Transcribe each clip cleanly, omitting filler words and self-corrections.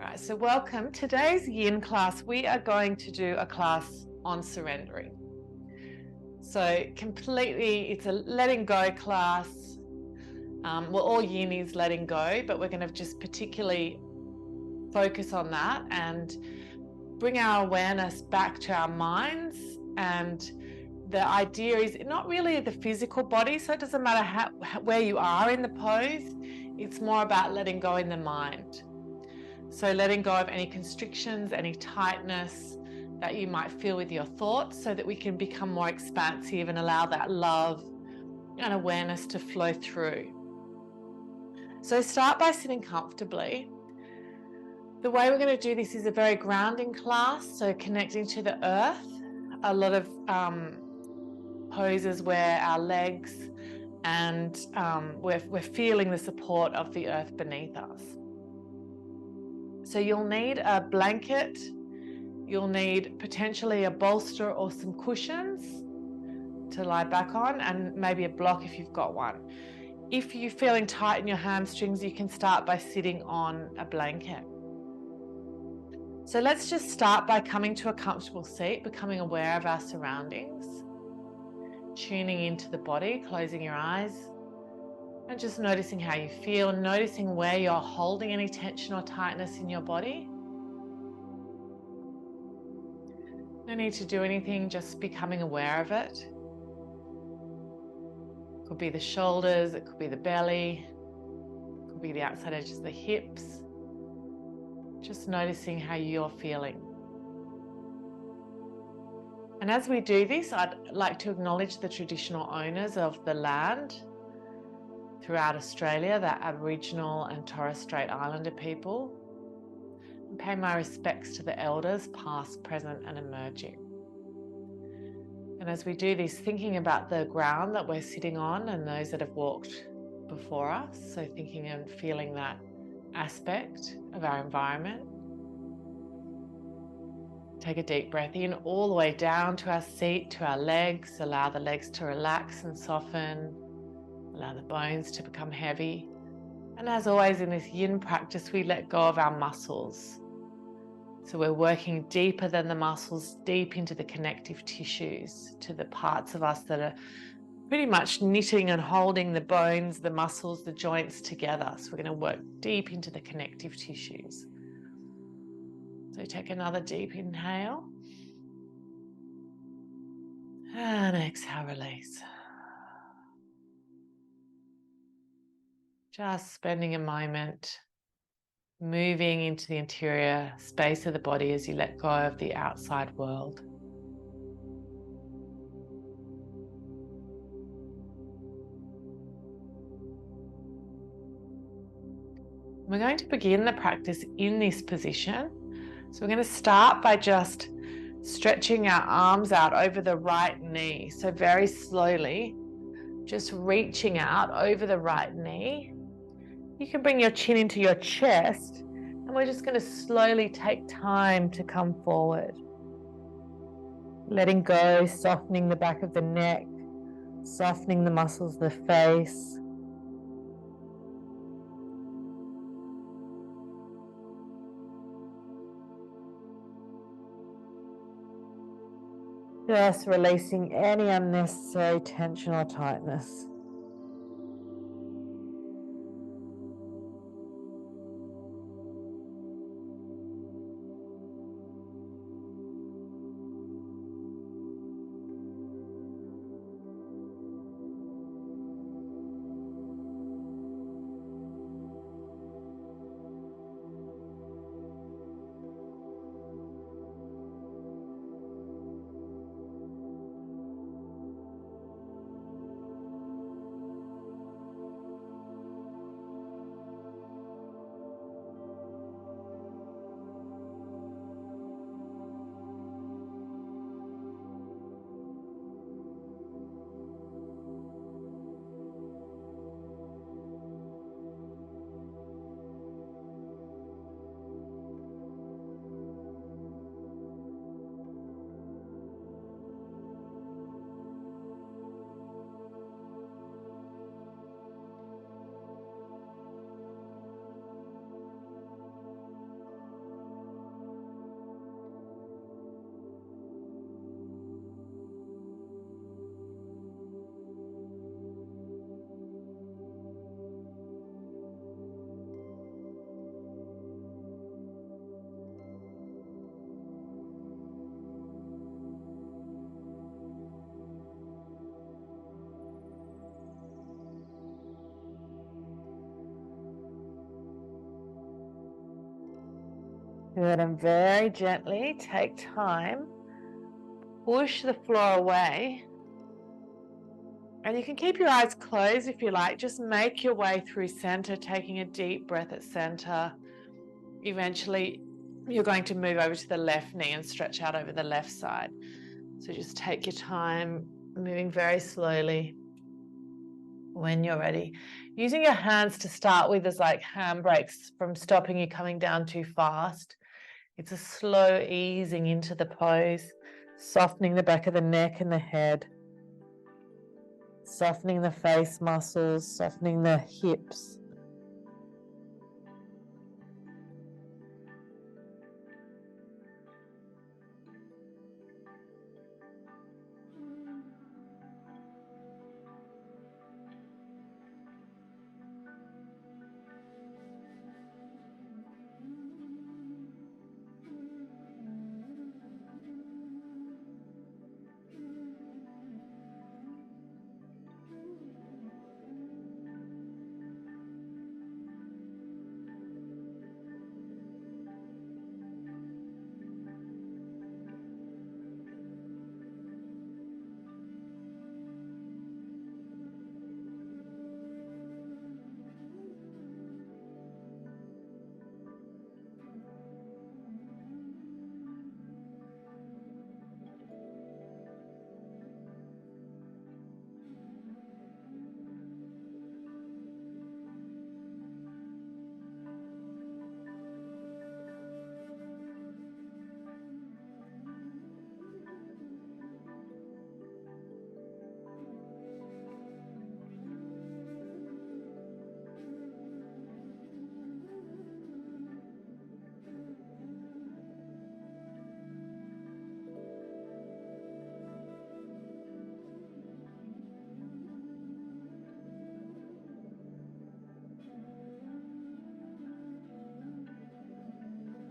Right, so welcome. Today's Yin class, we are going to do a class on surrendering. So completely, it's a letting go class. Well, all Yin is letting go, but we're going to just particularly focus on that and bring our awareness back to our minds. And the idea is not really the physical body, so it doesn't matter where you are in the pose. It's more about letting go in the mind. So letting go of any constrictions, any tightness that you might feel with your thoughts, so that we can become more expansive and allow that love and awareness to flow through. So start by sitting comfortably. The way we're going to do this is a very grounding class, so connecting to the earth. A lot of poses where our legs and we're feeling the support of the earth beneath us. So you'll need a blanket, you'll need potentially a bolster or some cushions to lie back on, and maybe a block if you've got one. If you're feeling tight in your hamstrings, you can start by sitting on a blanket. So let's just start by coming to a comfortable seat, becoming aware of our surroundings, tuning into the body, closing your eyes, and just noticing how you feel, noticing where you're holding any tension or tightness in your body. No need to do anything, just becoming aware of it. It could be the shoulders, it could be the belly, it could be the outside edges of the hips. Just noticing how you're feeling. And as we do this, I'd like to acknowledge the traditional owners of the land throughout Australia, the Aboriginal and Torres Strait Islander people, and pay my respects to the elders, past, present, and emerging. And as we do this, thinking about the ground that we're sitting on and those that have walked before us, so thinking and feeling that aspect of our environment. Take a deep breath in all the way down to our seat, to our legs. Allow the legs to relax and soften. Allow the bones to become heavy. And as always in this Yin practice, we let go of our muscles. So we're working deeper than the muscles, deep into the connective tissues, to the parts of us that are pretty much knitting and holding the bones, the muscles, the joints together. So we're going to work deep into the connective tissues. So take another deep inhale. And exhale, release. Just spending a moment moving into the interior space of the body as you let go of the outside world. We're going to begin the practice in this position. So we're going to start by just stretching our arms out over the right knee. So very slowly, just reaching out over the right knee. You can bring your chin into your chest, and we're just going to slowly take time to come forward. Letting go, softening the back of the neck, softening the muscles of the face. Just releasing any unnecessary tension or tightness. Good, and very gently take time, push the floor away, and you can keep your eyes closed if you like. Just make your way through center, taking a deep breath at center. Eventually, you're going to move over to the left knee and stretch out over the left side. So just take your time, moving very slowly. When you're ready, using your hands to start with as like handbrakes from stopping you coming down too fast. It's a slow easing into the pose, softening the back of the neck and the head, softening the face muscles, softening the hips.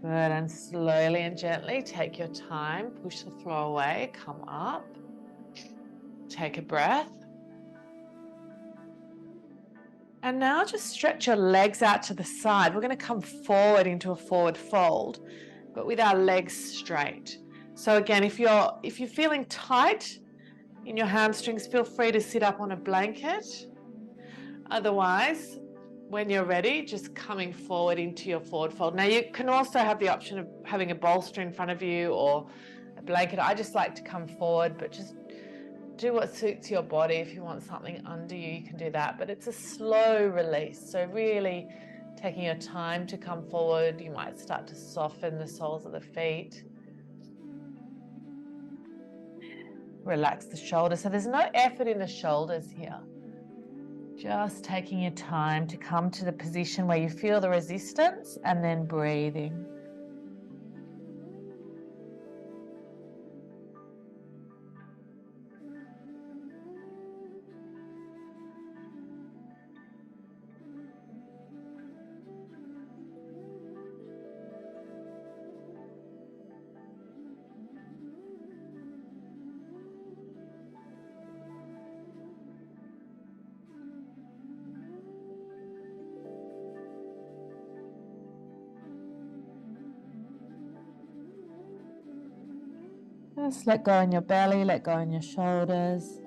Good, and slowly and gently take your time, push the floor away, come up, take a breath. And now just stretch your legs out to the side. We're going to come forward into a forward fold, but with our legs straight. So again, if you're feeling tight in your hamstrings, feel free to sit up on a blanket. Otherwise, when you're ready, just coming forward into your forward fold. Now you can also have the option of having a bolster in front of you or a blanket. I just like to come forward, but just do what suits your body. If you want something under you, you can do that. But it's a slow release. So really taking your time to come forward. You might start to soften the soles of the feet. Relax the shoulders. So there's no effort in the shoulders here. Just taking your time to come to the position where you feel the resistance and then breathing. Just let go in your belly, let go in your shoulders.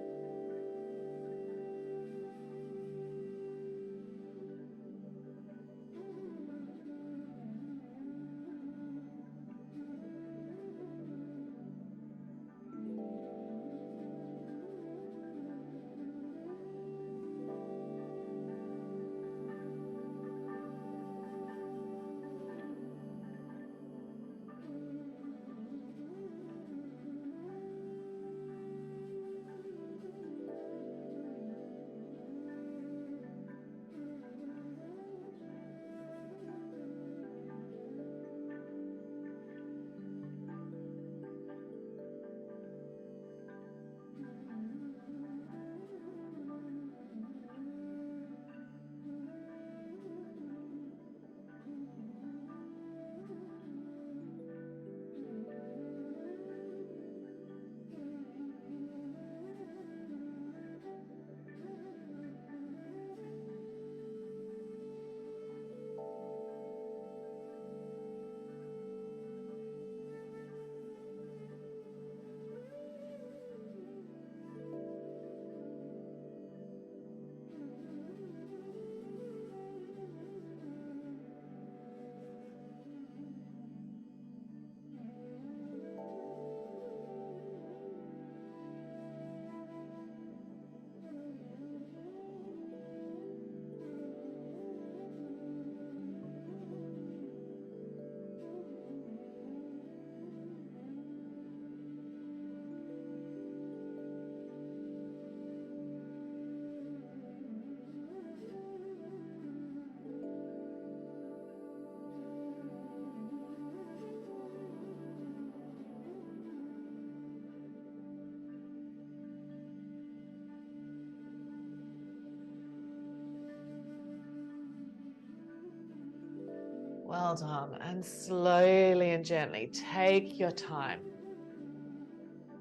Well done. And slowly and gently take your time.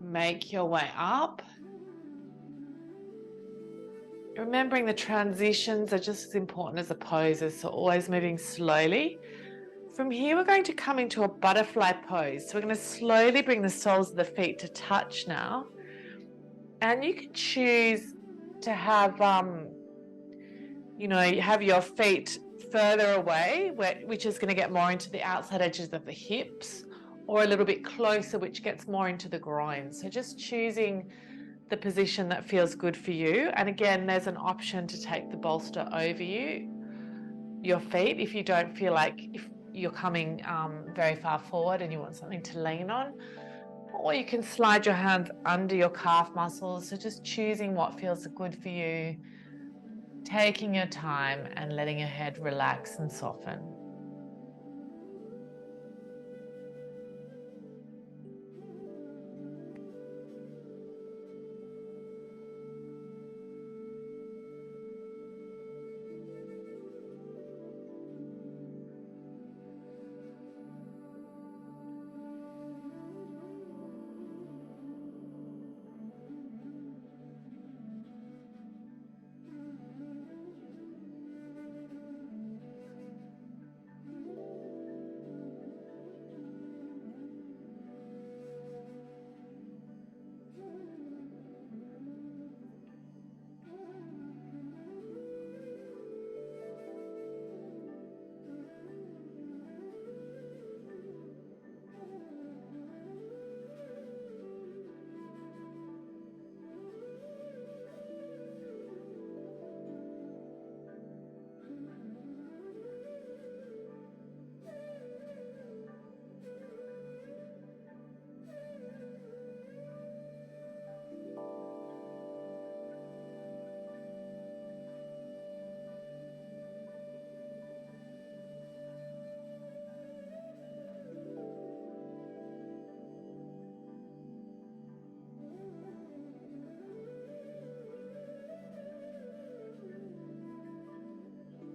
Make your way up. Remembering the transitions are just as important as the poses, so always moving slowly. From here, we're going to come into a butterfly pose. So we're going to slowly bring the soles of the feet to touch now. And you can choose to have, have your feet further away, which is going to get more into the outside edges of the hips, or a little bit closer, which gets more into the groin. So just choosing the position that feels good for you. And again, there's an option to take the bolster over your feet if you don't feel like if you're coming very far forward and you want something to lean on. Or you can slide your hands under your calf muscles. So just choosing what feels good for you, taking your time and letting your head relax and soften.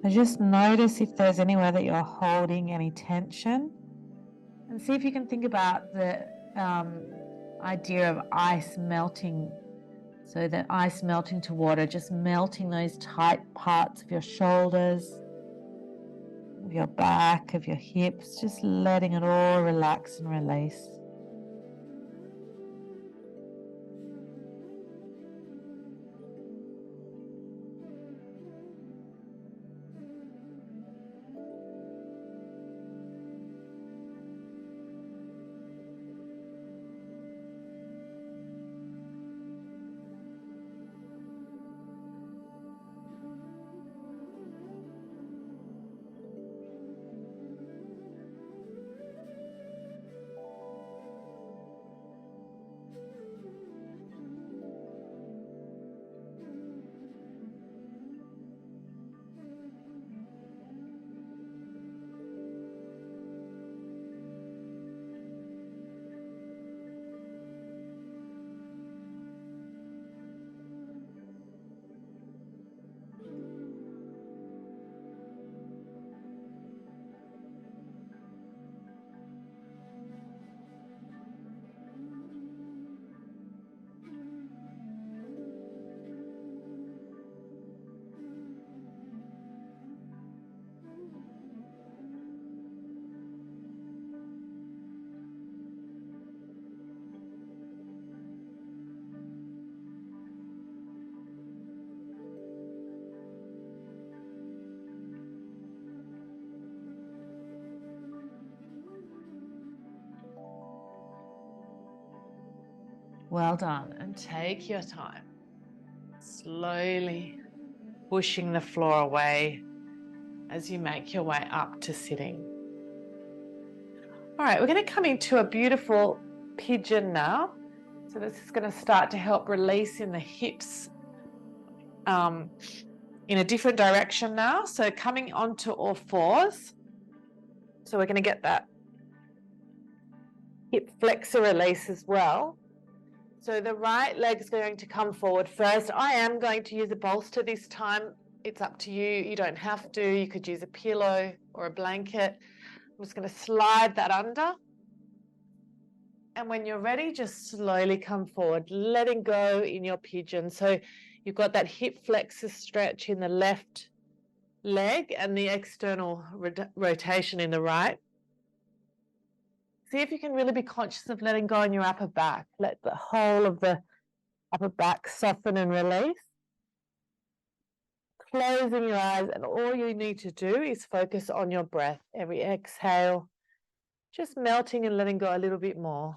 And just notice if there's anywhere that you're holding any tension, and see if you can think about the idea of ice melting. So that ice melting to water, just melting those tight parts of your shoulders, of your back, of your hips, just letting it all relax and release. Well done. And take your time. Slowly pushing the floor away as you make your way up to sitting. All right, we're going to come into a beautiful pigeon now. So this is going to start to help release in the hips in a different direction now. So coming onto all fours. So we're going to get that hip flexor release as well. So the right leg's going to come forward first. I am going to use a bolster this time. It's up to you. You don't have to. You could use a pillow or a blanket. I'm just going to slide that under. And when you're ready, just slowly come forward, letting go in your pigeon. So you've got that hip flexor stretch in the left leg and the external rotation in the right. See if you can really be conscious of letting go in your upper back. Let the whole of the upper back soften and release. Closing your eyes, and all you need to do is focus on your breath. Every exhale, just melting and letting go a little bit more.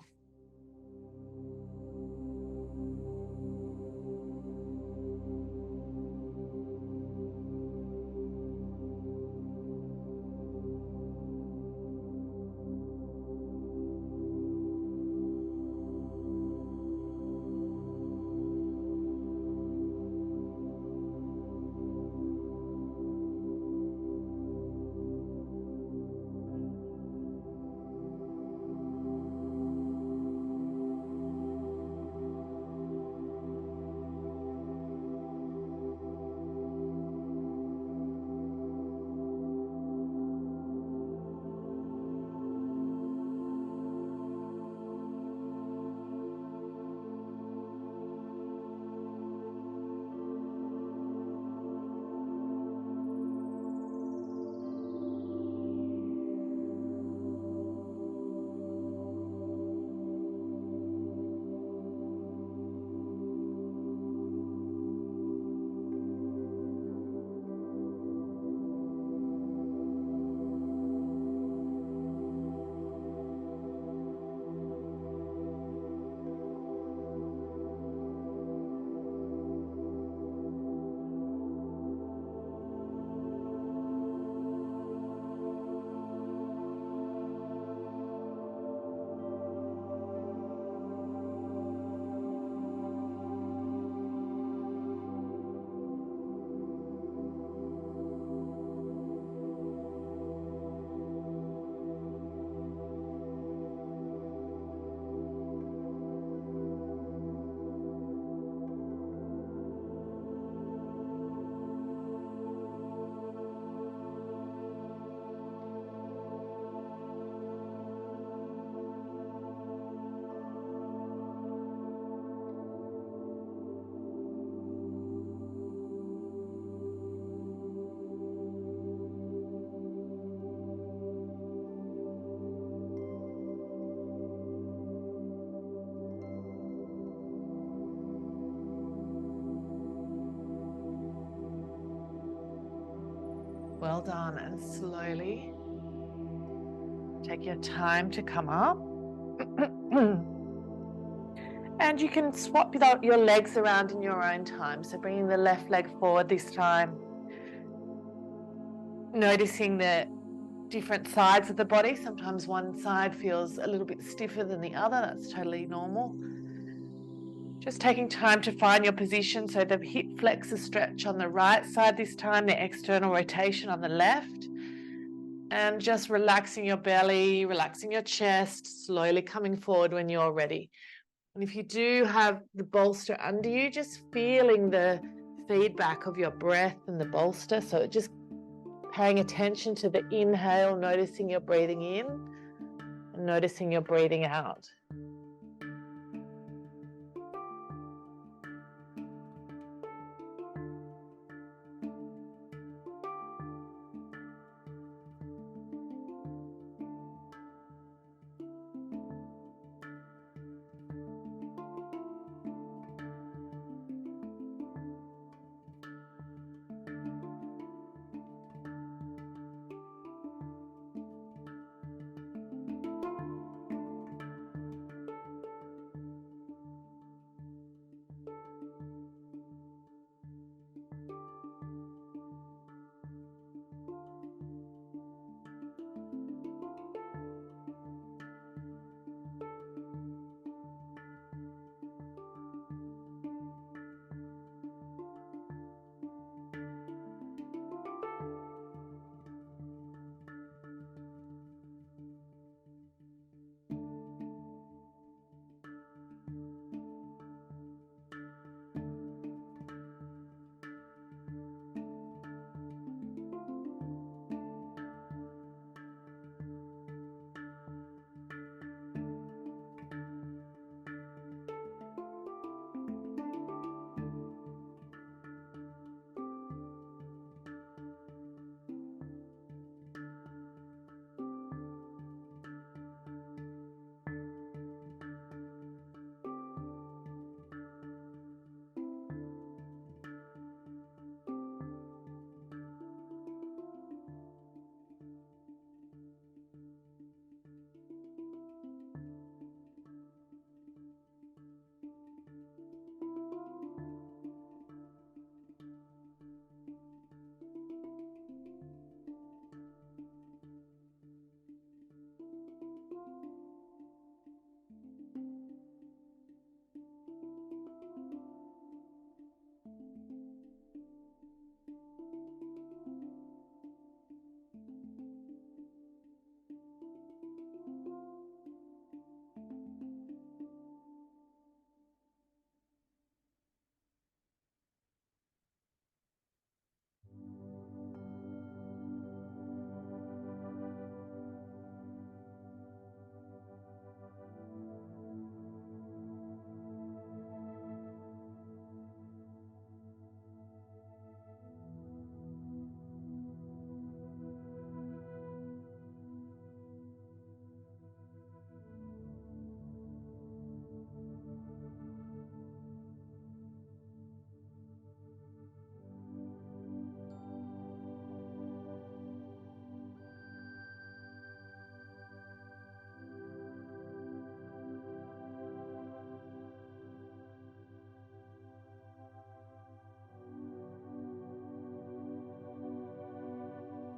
Well done, and slowly take your time to come up. And you can swap your legs around in your own time. So bringing the left leg forward this time. Noticing the different sides of the body. Sometimes one side feels a little bit stiffer than the other. That's totally normal. Just taking time to find your position. So the hip flexor stretch on the right side this time, the external rotation on the left. And just relaxing your belly, relaxing your chest, slowly coming forward when you're ready. And if you do have the bolster under you, just feeling the feedback of your breath and the bolster. So just paying attention to the inhale, noticing you're breathing in and noticing you're breathing out.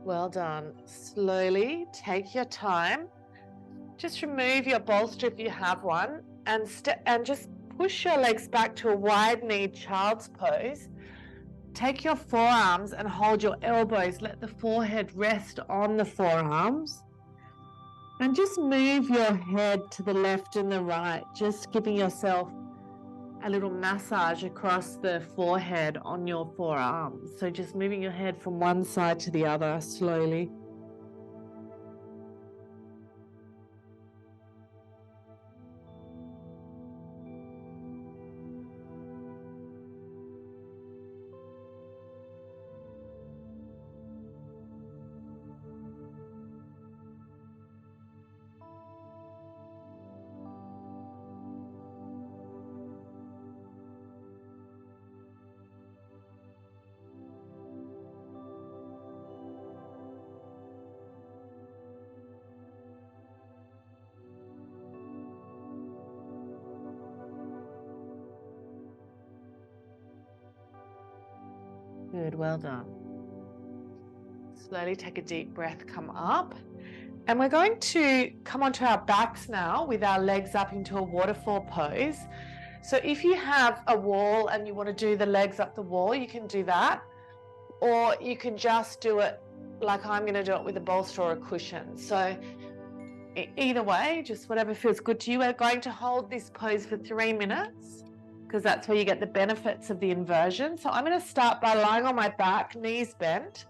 Well done. Slowly take your time. Just remove your bolster if you have one, and just push your legs back to a wide-kneed child's pose. Take your forearms and hold your elbows. Let the forehead rest on the forearms. And just move your head to the left and the right, just giving yourself a little massage across the forehead on your forearms. So just moving your head from one side to the other slowly. Good, well done. Slowly take a deep breath, come up. And we're going to come onto our backs now with our legs up into a waterfall pose. So if you have a wall and you want to do the legs up the wall, you can do that. Or you can just do it like I'm going to do it with a bolster or a cushion. So either way, just whatever feels good to you. We're going to hold this pose for 3 minutes because that's where you get the benefits of the inversion. So I'm going to start by lying on my back, knees bent,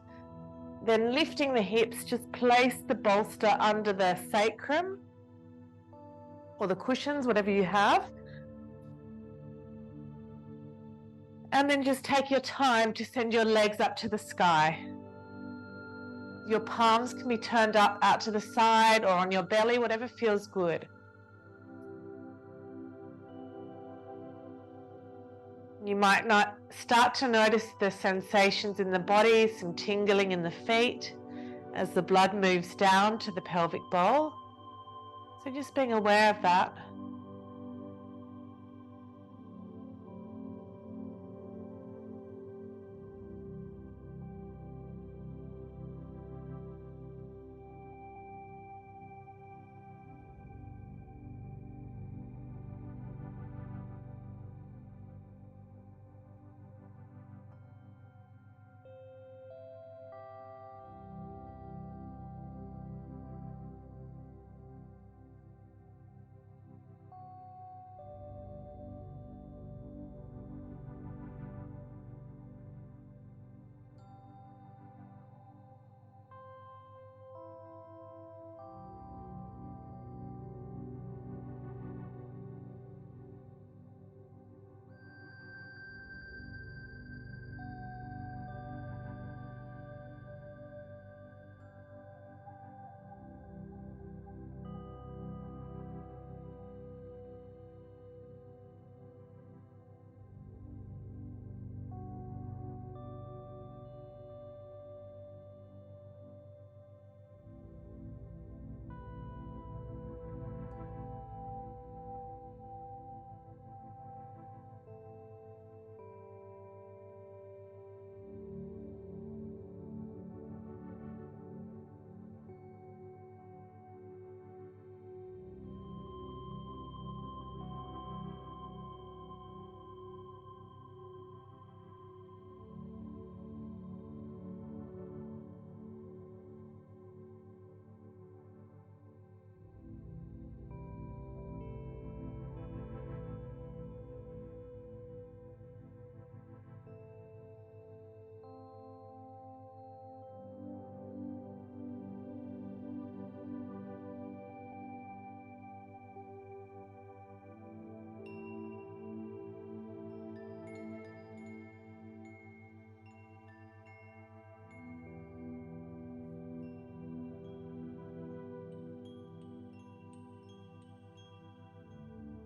then lifting the hips. Just place the bolster under the sacrum or the cushions, whatever you have. And then just take your time to send your legs up to the sky. Your palms can be turned up out to the side or on your belly, whatever feels good. You might not start to notice the sensations in the body, some tingling in the feet as the blood moves down to the pelvic bowl. So just being aware of that.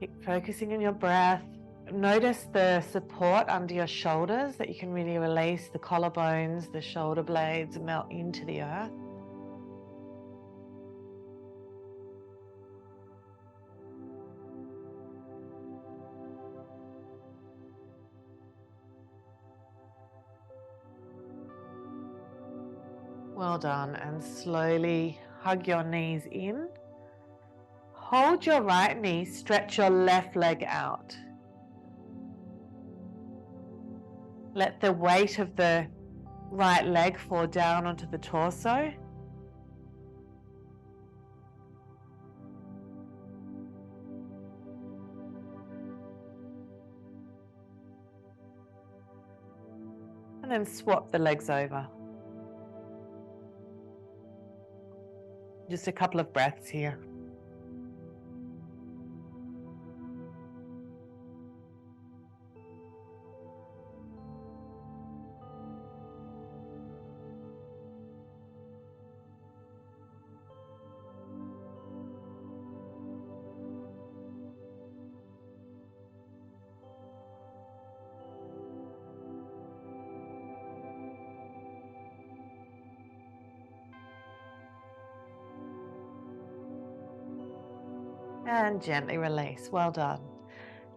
Keep focusing on your breath. Notice the support under your shoulders, that you can really release the collarbones, the shoulder blades, melt into the earth. Well done. And slowly hug your knees in. Hold your right knee, stretch your left leg out. Let the weight of the right leg fall down onto the torso. And then swap the legs over. Just a couple of breaths here. And gently release. Well done.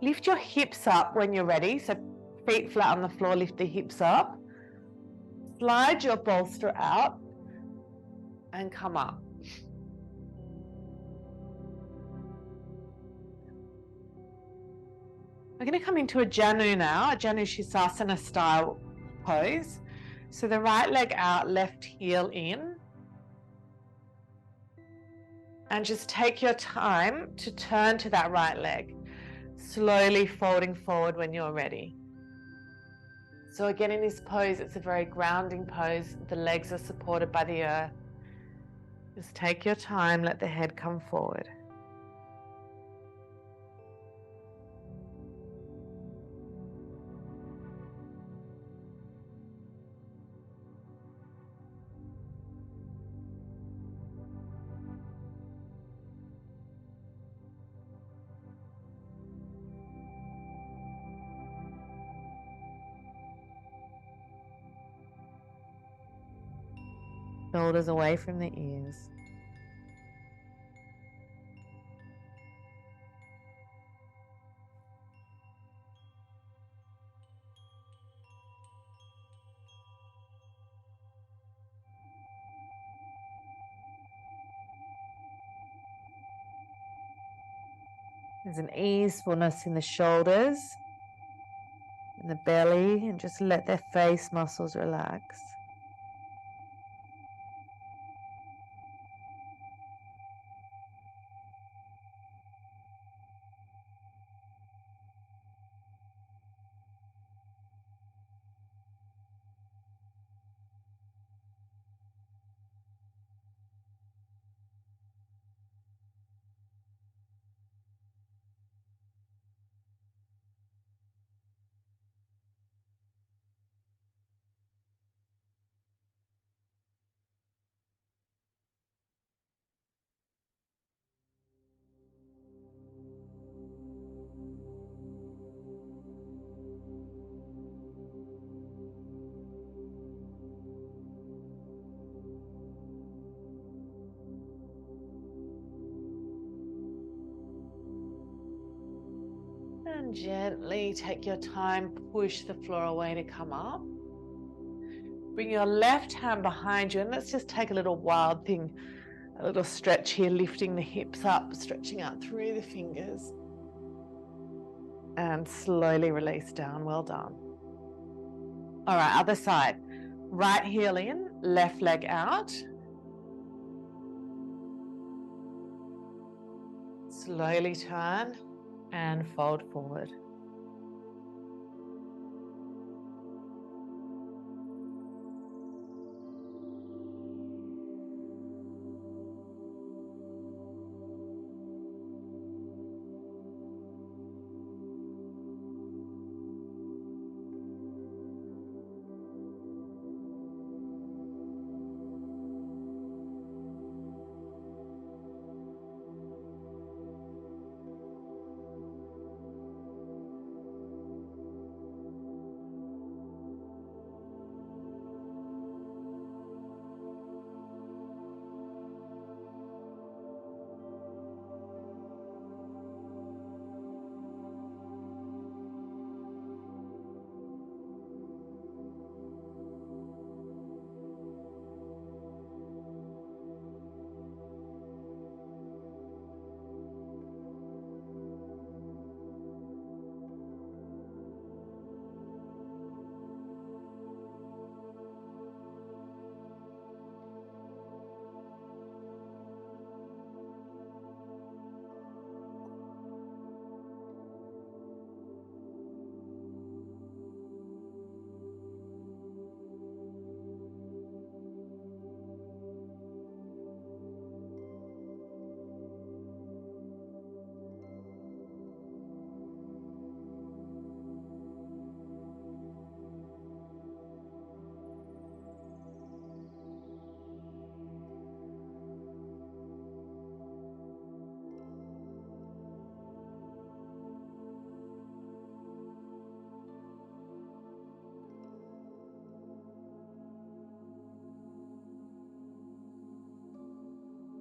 Lift your hips up when you're ready. So feet flat on the floor, lift the hips up. Slide your bolster out and come up. We're going to come into a Janu now, a Janu Shirshasana style pose. So the right leg out, left heel in. And just take your time to turn to that right leg, slowly folding forward when you're ready. So again, in this pose, it's a very grounding pose. The legs are supported by the earth. Just take your time, let the head come forward. Shoulders away from the ears. There's an easefulness in the shoulders, in the belly, and just let their face muscles relax. And gently take your time, push the floor away to come up. Bring your left hand behind you, and let's just take a little wild thing, a little stretch here, lifting the hips up, stretching out through the fingers. And slowly release down. Well done. All right, other side. Right heel in, left leg out. Slowly turn and fold forward.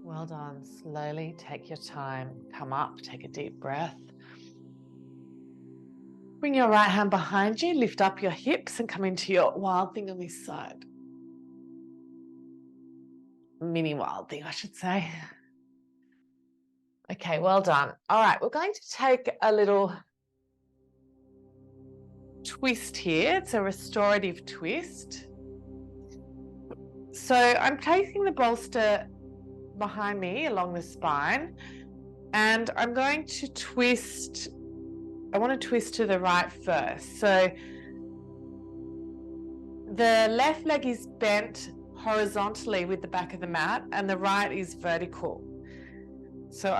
Well done. Slowly take your time. Come up, take a deep breath. Bring your right hand behind you, lift up your hips and come into your wild thing on this side. Mini wild thing, I should say. Okay, well done. All right, we're going to take a little twist here. It's a restorative twist. So I'm placing the bolster behind me along the spine, and I'm going to twist. I want to twist to the right first. So the left leg is bent horizontally with the back of the mat, and the right is vertical. So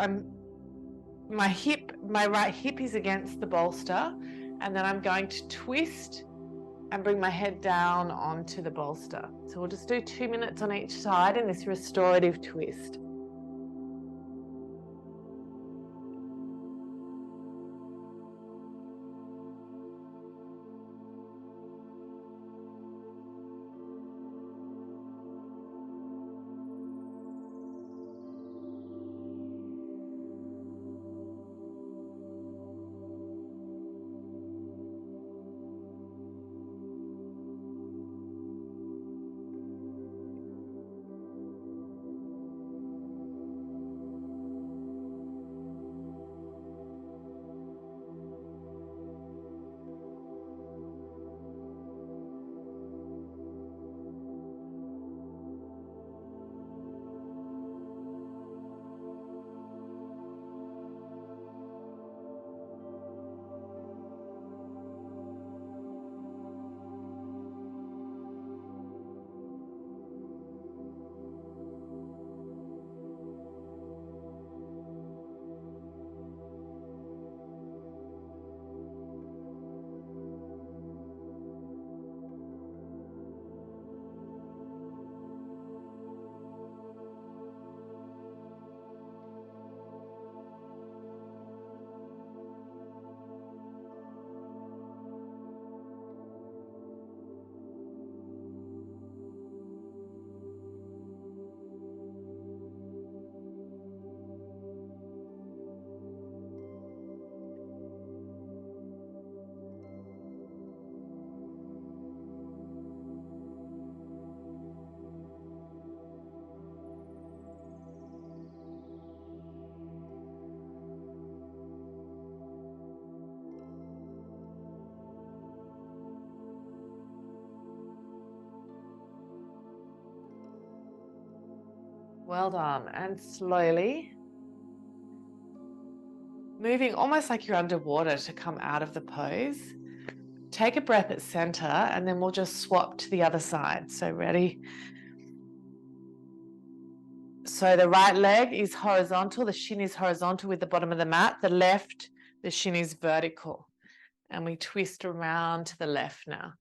my right hip is against the bolster, and then I'm going to twist and bring my head down onto the bolster. So we'll just do 2 minutes on each side in this restorative twist. Well done. And slowly, moving almost like you're underwater to come out of the pose. Take a breath at center, and then we'll just swap to the other side. So ready? So the right leg is horizontal, the shin is horizontal with the bottom of the mat. The left, the shin is vertical. And we twist around to the left now.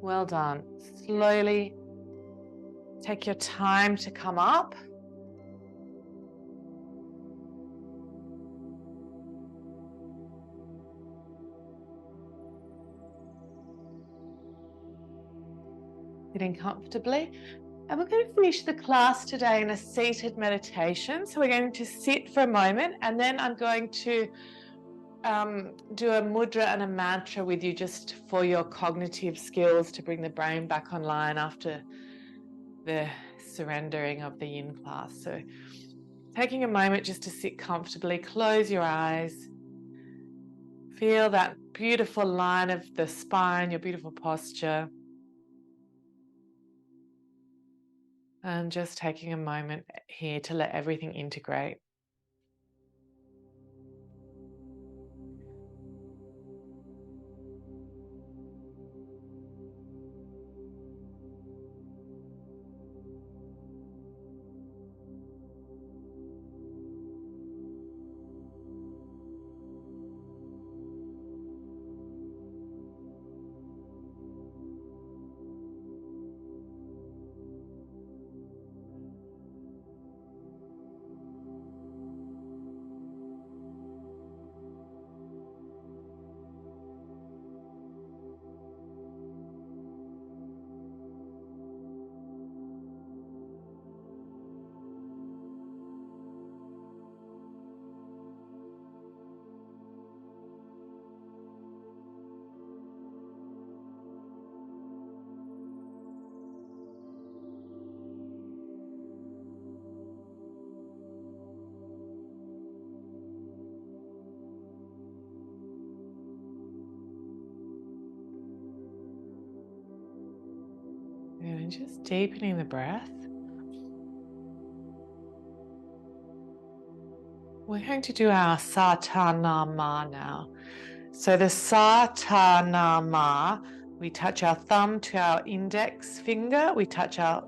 Well done. Slowly take your time to come up. Sitting comfortably. And we're going to finish the class today in a seated meditation. So we're going to sit for a moment, and then I'm going to do a mudra and a mantra with you just for your cognitive skills to bring the brain back online after the surrendering of the Yin class. So taking a moment just to sit comfortably, close your eyes. Feel that beautiful line of the spine, your beautiful posture. And just taking a moment here to let everything integrate. And just deepening the breath. We're going to do our Satanama now. So the Satanama, we touch our thumb to our index finger, we touch our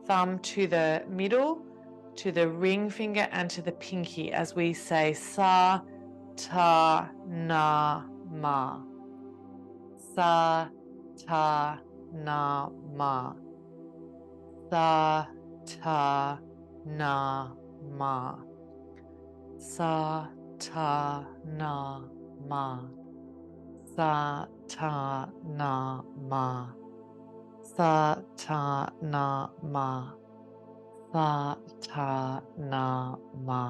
thumb to the middle, to the ring finger, and to the pinky as we say Sa-ta-na-ma. Sa-ta-na-ma. Sa-ta-na-ma. Sa-ta-na-ma. Sa-ta-na-ma. Sa-ta-na-ma. Sa-ta-na-ma. Sa-ta-na-ma.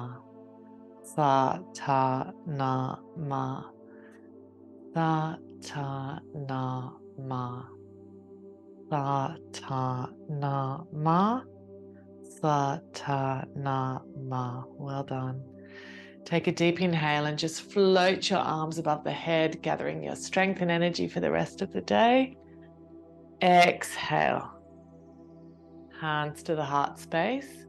Sa-ta-na-ma. Sa-ta-na-ma. Sa-ta-na-ma. Well done. Take a deep inhale and just float your arms above the head, gathering your strength and energy for the rest of the day. Exhale. Hands to the heart space.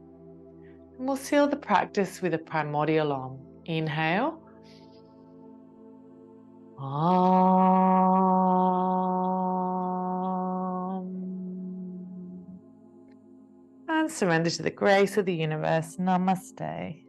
And we'll seal the practice with a primordial Om. Inhale. Om. And surrender to the grace of the universe. Namaste.